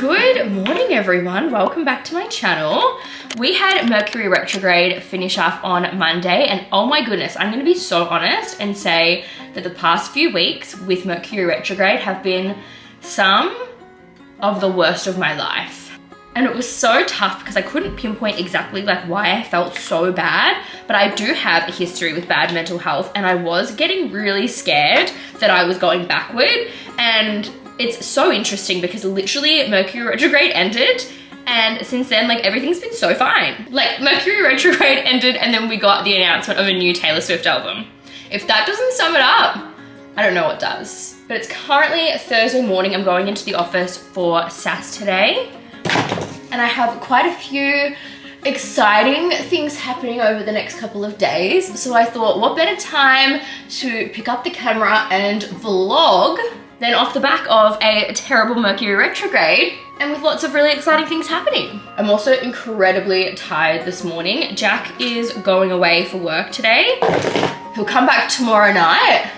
Good morning everyone, welcome back to my channel. We had Mercury retrograde finish up on Monday and oh my goodness, I'm gonna be so honest and say that the past few weeks with Mercury retrograde have been some of the worst of my life. And it was so tough because I couldn't pinpoint exactly like why I felt so bad, but I do have a history with bad mental health and I was getting really scared that I was going backward. And it's so interesting because literally Mercury retrograde ended and since then like everything's been so fine. Like Mercury retrograde ended and then we got the announcement of a new Taylor Swift album. If that doesn't sum it up, I don't know what does. But it's currently Thursday morning. I'm going into the office for SAS today and I have quite a few exciting things happening over the next couple of days. So I thought what better time to pick up the camera and vlog than off the back of a terrible Mercury retrograde and with lots of really exciting things happening. I'm also incredibly tired this morning. Jack is going away for work today. He'll come back tomorrow night,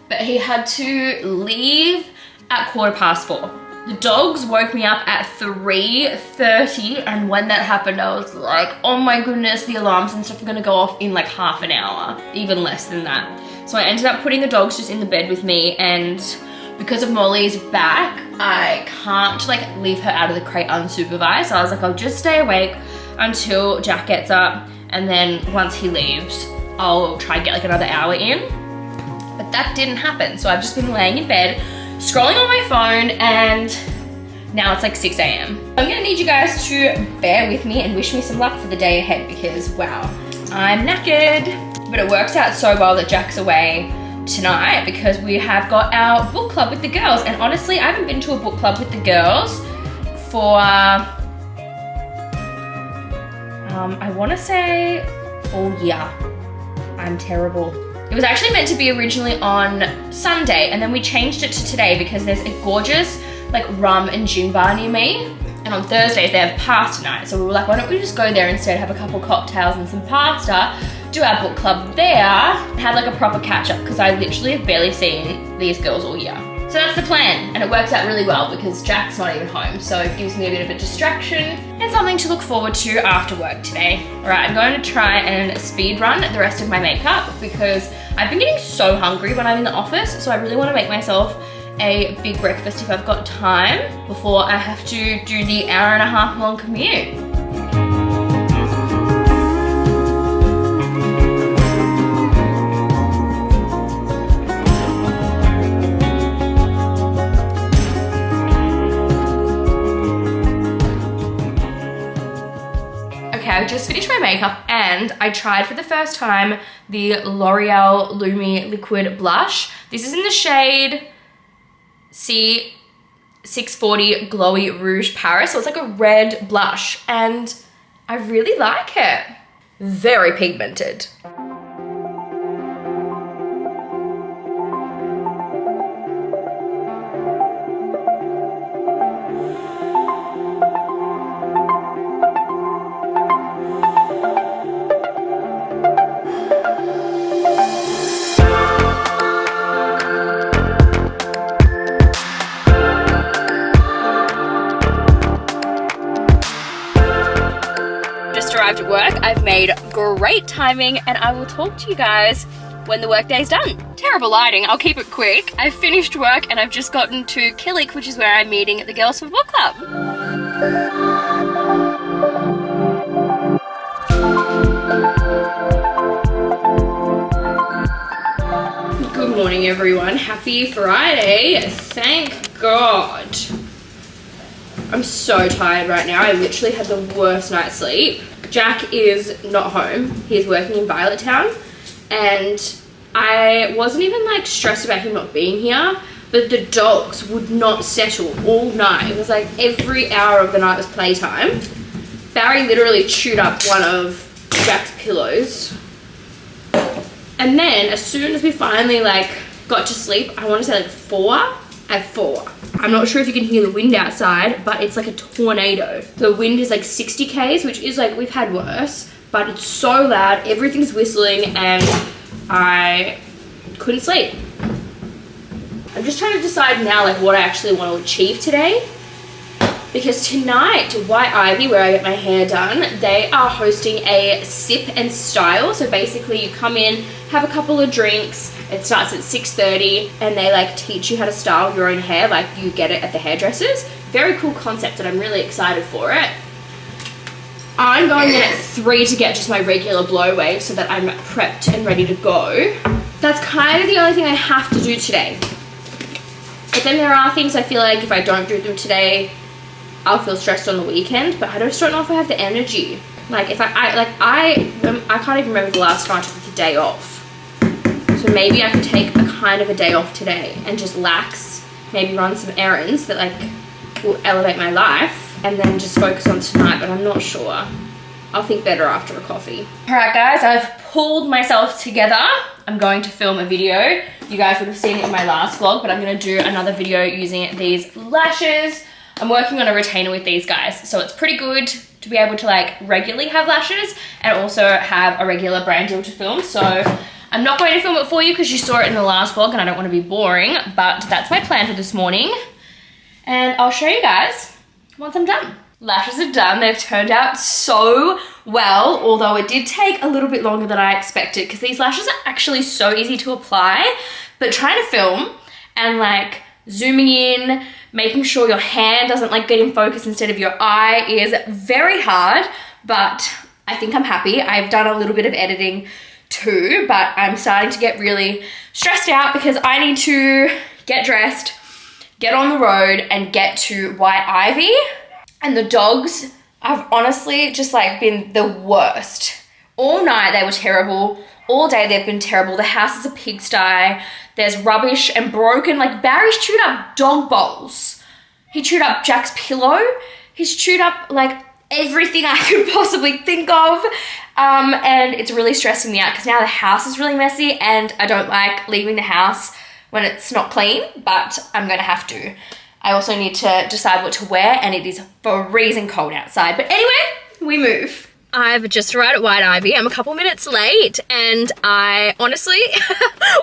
but he had to leave at 4:15. The dogs woke me up at 3:30 and when that happened I was like, oh my goodness, the alarms and stuff are gonna go off in like half an hour, even less than that. So I ended up putting the dogs just in the bed with me and because of Molly's back, I can't like leave her out of the crate unsupervised. So I was like, I'll just stay awake until Jack gets up and then once he leaves, I'll try and get like another hour in. But that didn't happen. So I've just been laying in bed, scrolling on my phone and now it's like 6 a.m. I'm gonna need you guys to bear with me and wish me some luck for the day ahead because wow, I'm knackered. But it works out so well that Jack's away tonight because we have got our book club with the girls and honestly I haven't been to a book club with the girls for I want to say all year. I'm terrible. It was actually meant to be originally on Sunday and then we changed it to today because there's a gorgeous like rum and gin bar near me and on Thursdays they have pasta night, so we were like, why don't we just go there instead, have a couple cocktails and some pasta, do our book club there and have like a proper catch up because I literally have barely seen these girls all year. So that's the plan and it works out really well because Jack's not even home, so it gives me a bit of a distraction and something to look forward to after work today. All right, I'm going to try and speed run the rest of my makeup because I've been getting so hungry when I'm in the office, so I really want to make myself a big breakfast if I've got time before I have to do the hour-and-a-half long commute. Okay, I just finished my makeup and I tried for the first time the L'Oreal Lumi Liquid Blush. This is in the shade C640 Glowy Rouge Paris. So it's like a red blush and I really like it. Very pigmented. Arrived at work. I've made great timing and I will talk to you guys when the workday's done. Terrible lighting, I'll keep it quick. I've finished work and I've just gotten to Killick, which is where I'm meeting the girls for book club. Good morning everyone, happy Friday, thank God. I'm so tired right now, I literally had the worst night's sleep. Jack is not home, he's working in Violet Town and I wasn't even like stressed about him not being here, but the dogs would not settle all night. It was like every hour of the night was playtime. Barry literally chewed up one of Jack's pillows. And then as soon as we finally like got to sleep, I want to say like 4, at 4. I'm not sure if you can hear the wind outside, but it's like a tornado. The wind is like 60 k's, which is like, we've had worse, but it's so loud, everything's whistling, and I couldn't sleep. I'm just trying to decide now like what I actually want to achieve today. because tonight, White Ivy, where I get my hair done, they are hosting a sip and style. So basically you come in, have a couple of drinks, it starts at 6:30, and they like teach you how to style your own hair like you get it at the hairdressers. Very cool concept, and I'm really excited for it. I'm going in at 3 to get just my regular blow wave so that I'm prepped and ready to go. That's kind of the only thing I have to do today. But then there are things I feel like if I don't do them today, I'll feel stressed on the weekend, but I just don't know if I have the energy. Like if I can't even remember the last time I took a day off. So maybe I could take a kind of a day off today and just lax, maybe run some errands that like will elevate my life, and then just focus on tonight, but I'm not sure. I'll think better after a coffee. All right guys, I've pulled myself together. I'm going to film a video. You guys would have seen it in my last vlog, but I'm gonna do another video using these lashes. I'm working on a retainer with these guys, so it's pretty good to be able to like regularly have lashes and also have a regular brand deal to film. So I'm not going to film it for you because you saw it in the last vlog and I don't want to be boring, but that's my plan for this morning. And I'll show you guys once I'm done. Lashes are done. They've turned out so well, although it did take a little bit longer than I expected because these lashes are actually so easy to apply, but trying to film and like zooming in, making sure your hand doesn't like get in focus instead of your eye is very hard, but I think I'm happy. I've done a little bit of editing too, but I'm starting to get really stressed out because I need to get dressed, get on the road and get to White Ivy. And the dogs have honestly just like been the worst. All night they were terrible. All day they've been terrible. The house is a pigsty. There's rubbish and broken, like Barry's chewed up dog bowls. He chewed up Jack's pillow. He's chewed up like everything I could possibly think of. And it's really stressing me out because now the house is really messy and I don't like leaving the house when it's not clean, but I'm gonna have to. I also need to decide what to wear and it is freezing cold outside. But anyway, we move. I've just arrived at White Ivy. I'm a couple minutes late and I honestly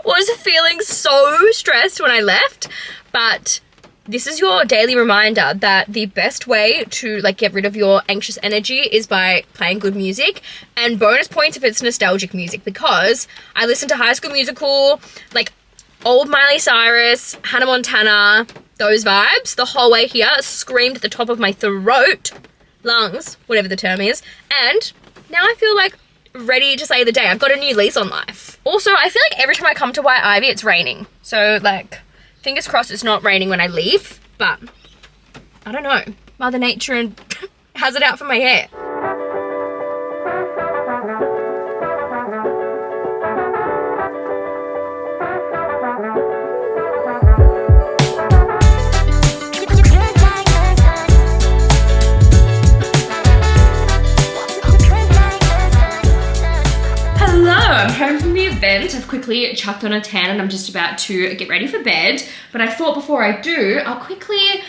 was feeling so stressed when I left, but this is your daily reminder that the best way to like get rid of your anxious energy is by playing good music, and bonus points if it's nostalgic music, because I listened to High School Musical, like old Miley Cyrus, Hannah Montana, those vibes the whole way here, screamed at the top of my throat, lungs, whatever the term is, and now I feel like ready to save the day. I've got a new lease on life. Also, I feel like every time I come to White Ivy, it's raining. So like, fingers crossed it's not raining when I leave, but I don't know. Mother Nature has it out for my hair. I'm home from the event. I've quickly chucked on a tan and I'm just about to get ready for bed. But I thought before I do, I'll quickly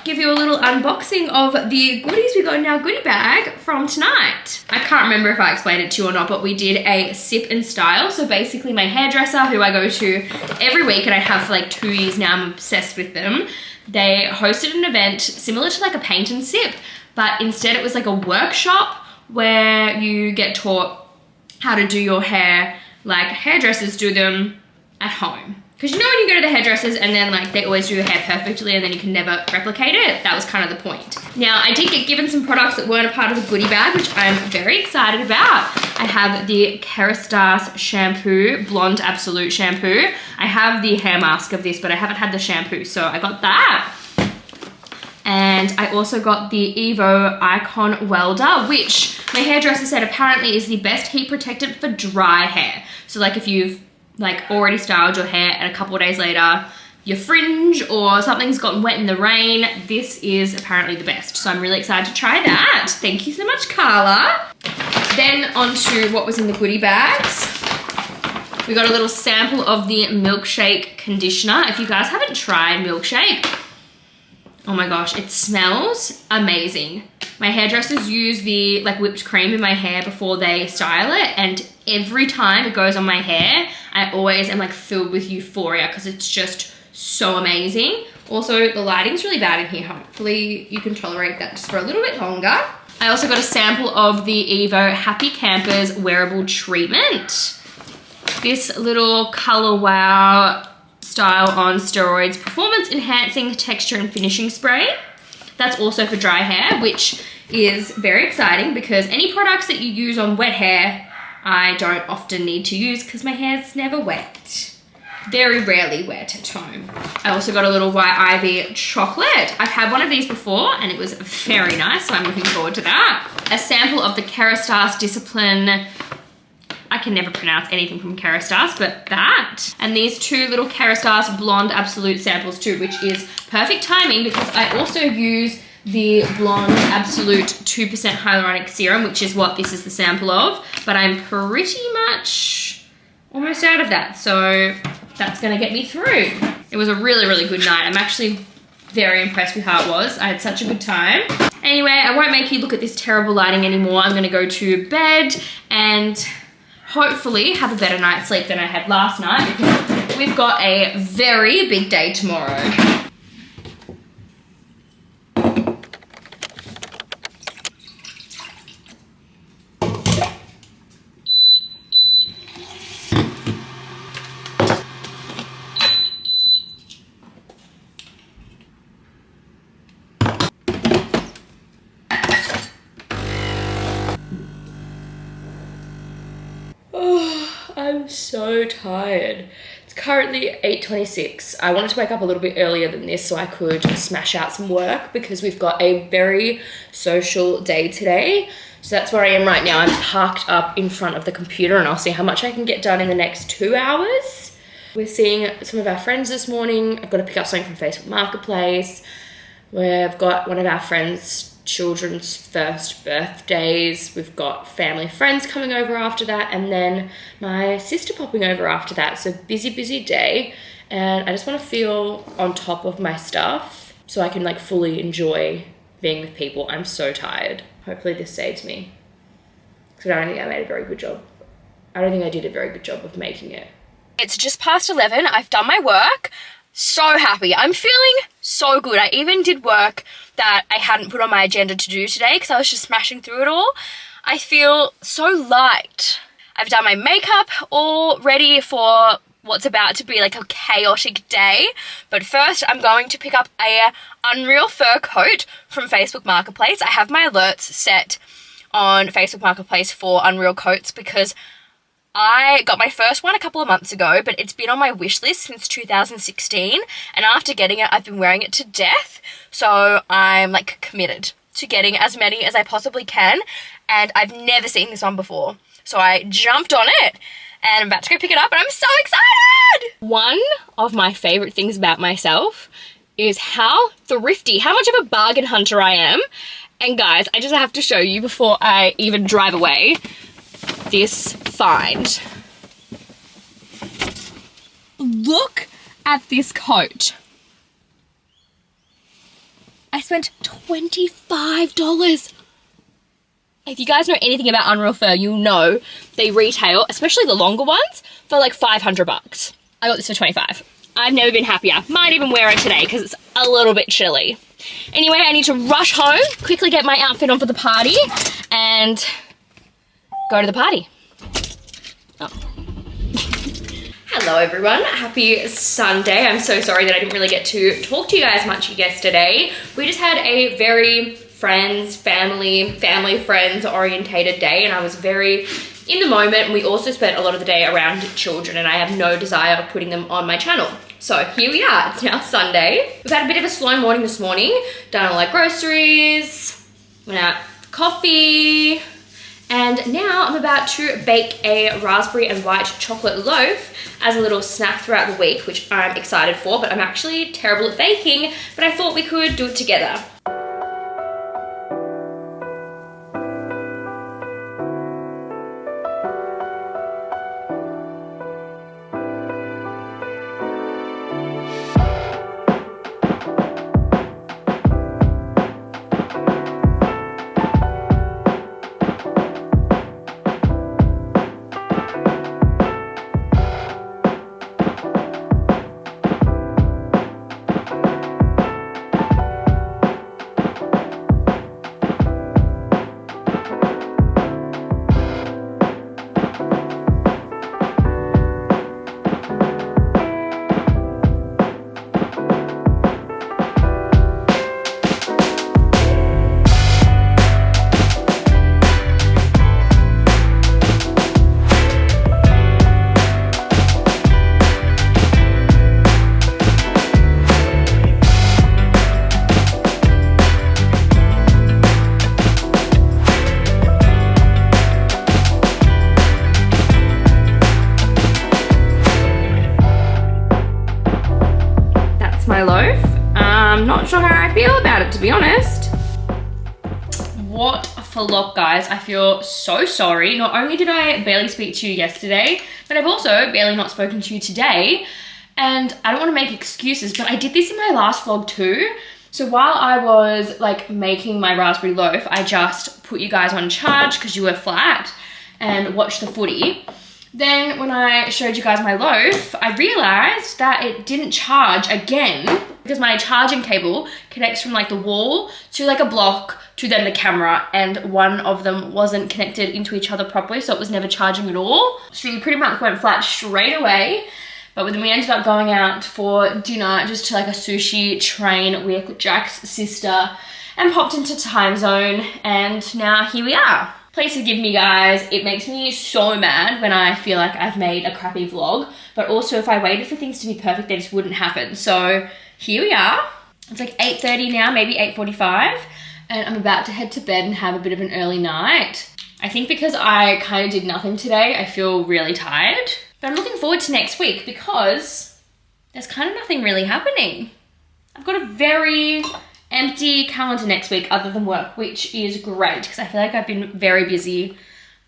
give you a little unboxing of the goodies we got in our goodie bag from tonight. I can't remember if I explained it to you or not, but we did a sip and style. So basically my hairdresser, who I go to every week and I have for like 2 years now, I'm obsessed with them. They hosted an event similar to like a paint and sip, but instead it was like a workshop where you get taught how to do your hair like hairdressers do them at home. Because you know when you go to the hairdressers and then like they always do your hair perfectly and then you can never replicate it? That was kind of the point. Now I did get given some products that weren't a part of the goodie bag, which I'm very excited about. I have the Kerastase shampoo, Blonde Absolute shampoo. I have the hair mask of this, but I haven't had the shampoo, so I got that. And I also got the Evo Icon Welder, which my hairdresser said apparently is the best heat protectant for dry hair. So like if you've like already styled your hair and a couple of days later your fringe or something's gotten wet in the rain, this is apparently the best. So I'm really excited to try that. Thank you so much, Carla. Then onto what was in the goodie bags. We got a little sample of the Milkshake conditioner. If you guys haven't tried Milkshake, oh my gosh, it smells amazing. My hairdressers use the like whipped cream in my hair before they style it, and every time it goes on my hair, I always am like filled with euphoria because it's just so amazing. Also, the lighting's really bad in here. Hopefully you can tolerate that just for a little bit longer. I also got a sample of the Evo Happy Campers wearable treatment. This little Color Wow style on steroids performance enhancing texture and finishing spray. That's also for dry hair, which is very exciting because any products that you use on wet hair, I don't often need to use because my hair's never wet. Very rarely wet at home. I also got a little White Ivy chocolate. I've had one of these before and it was very nice, so I'm looking forward to that. A sample of the Kerastase Discipline. I can never pronounce anything from Kerastase, but that. And these two little Kerastase Blonde Absolute samples too, which is perfect timing because I also use the Blonde Absolute 2% Hyaluronic Serum, which is what this is the sample of, but I'm pretty much almost out of that, so that's gonna get me through. It was a really, really good night. I'm actually very impressed with how it was. I had such a good time. Anyway, I won't make you look at this terrible lighting anymore. I'm gonna go to bed and hopefully have a better night's sleep than I had last night because we've got a very big day tomorrow. I'm so tired. It's currently 8:26. I wanted to wake up a little bit earlier than this so I could smash out some work because we've got a very social day today. So that's where I am right now. I'm parked up in front of the computer and I'll see how much I can get done in the next 2 hours. We're seeing some of our friends this morning. I've got to pick up something from Facebook Marketplace. We've got one of our friends' children's first birthdays. We've got family friends coming over after that, and then my sister popping over after that. So busy, busy day, and I just want to feel on top of my stuff so I can like fully enjoy being with people. I'm so tired. Hopefully this saves me because I don't think I made a very good job. I don't think I did a very good job of making it. It's just past 11. I've done my work. So happy. I'm feeling so good. I even did work that I hadn't put on my agenda to do today because I was just smashing through it all. I feel so light. I've done my makeup, all ready for what's about to be like a chaotic day. But first I'm going to pick up a Unreal fur coat from Facebook Marketplace. I have my alerts set on Facebook Marketplace for Unreal coats because I got my first one a couple of months ago, but it's been on my wish list since 2016, and after getting it, I've been wearing it to death, so I'm like committed to getting as many as I possibly can, and I've never seen this one before, so I jumped on it, and I'm about to go pick it up, and I'm so excited! One of my favorite things about myself is how thrifty, how much of a bargain hunter I am, and guys, I just have to show you before I even drive away this find. Look at this coat. I spent $25. If you guys know anything about Unreal fur, you'll know they retail, especially the longer ones, for like 500 bucks. I got this for 25. I've never been happier. Might even wear it today because it's a little bit chilly. Anyway, I need to rush home, quickly get my outfit on for the party, and go to the party. Oh. Hello everyone, happy Sunday. I'm so sorry that I didn't really get to talk to you guys much yesterday. We just had a very family friends orientated day, and I was very in the moment. We also spent a lot of the day around children, and I have no desire of putting them on my channel. So here we are, it's now Sunday. We've had a bit of a slow morning this morning, done all our groceries, went out for coffee, and now I'm about to bake a raspberry and white chocolate loaf as a little snack throughout the week, which I'm excited for, but I'm actually terrible at baking, but I thought we could do it together. my loaf. Not sure how I feel about it, to be honest. What a flop, guys. I feel so sorry. Not only did I barely speak to you yesterday, but I've also barely not spoken to you today. And I don't want to make excuses, but I did this in my last vlog too. So while I was like making my raspberry loaf, I just put you guys on charge because you were flat and watched the footy. Then when I showed you guys my loaf, I realized that it didn't charge again because my charging cable connects from like the wall to like a block to then the camera, and one of them wasn't connected into each other properly, so it was never charging at all. So you pretty much went flat straight away. But then we ended up going out for dinner just to like a sushi train with Jack's sister and popped into Time Zone, and now here we are. Please forgive me, guys. It makes me so mad when I feel like I've made a crappy vlog, but also if I waited for things to be perfect, they just wouldn't happen. So here we are. It's like 8:30 now, maybe 8:45, and I'm about to head to bed and have a bit of an early night. I think because I kind of did nothing today, I feel really tired. But I'm looking forward to next week because there's kind of nothing really happening. I've got a very empty calendar next week other than work, which is great because I feel like I've been very busy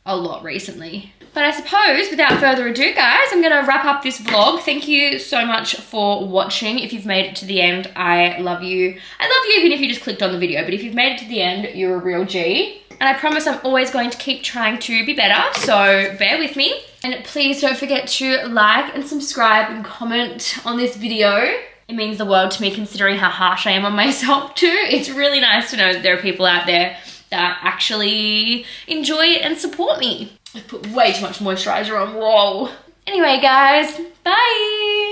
a lot recently. But I suppose without further ado, guys, I'm going to wrap up this vlog. Thank you so much for watching. If you've made it to the end, I love you. I love you even if you just clicked on the video, but if you've made it to the end, you're a real G. And I promise I'm always going to keep trying to be better, so bear with me. And please don't forget to like and subscribe and comment on this video. It means the world to me considering how harsh I am on myself too. It's really nice to know that there are people out there that actually enjoy it and support me. I've put way too much moisturizer on, whoa. Anyway guys, bye.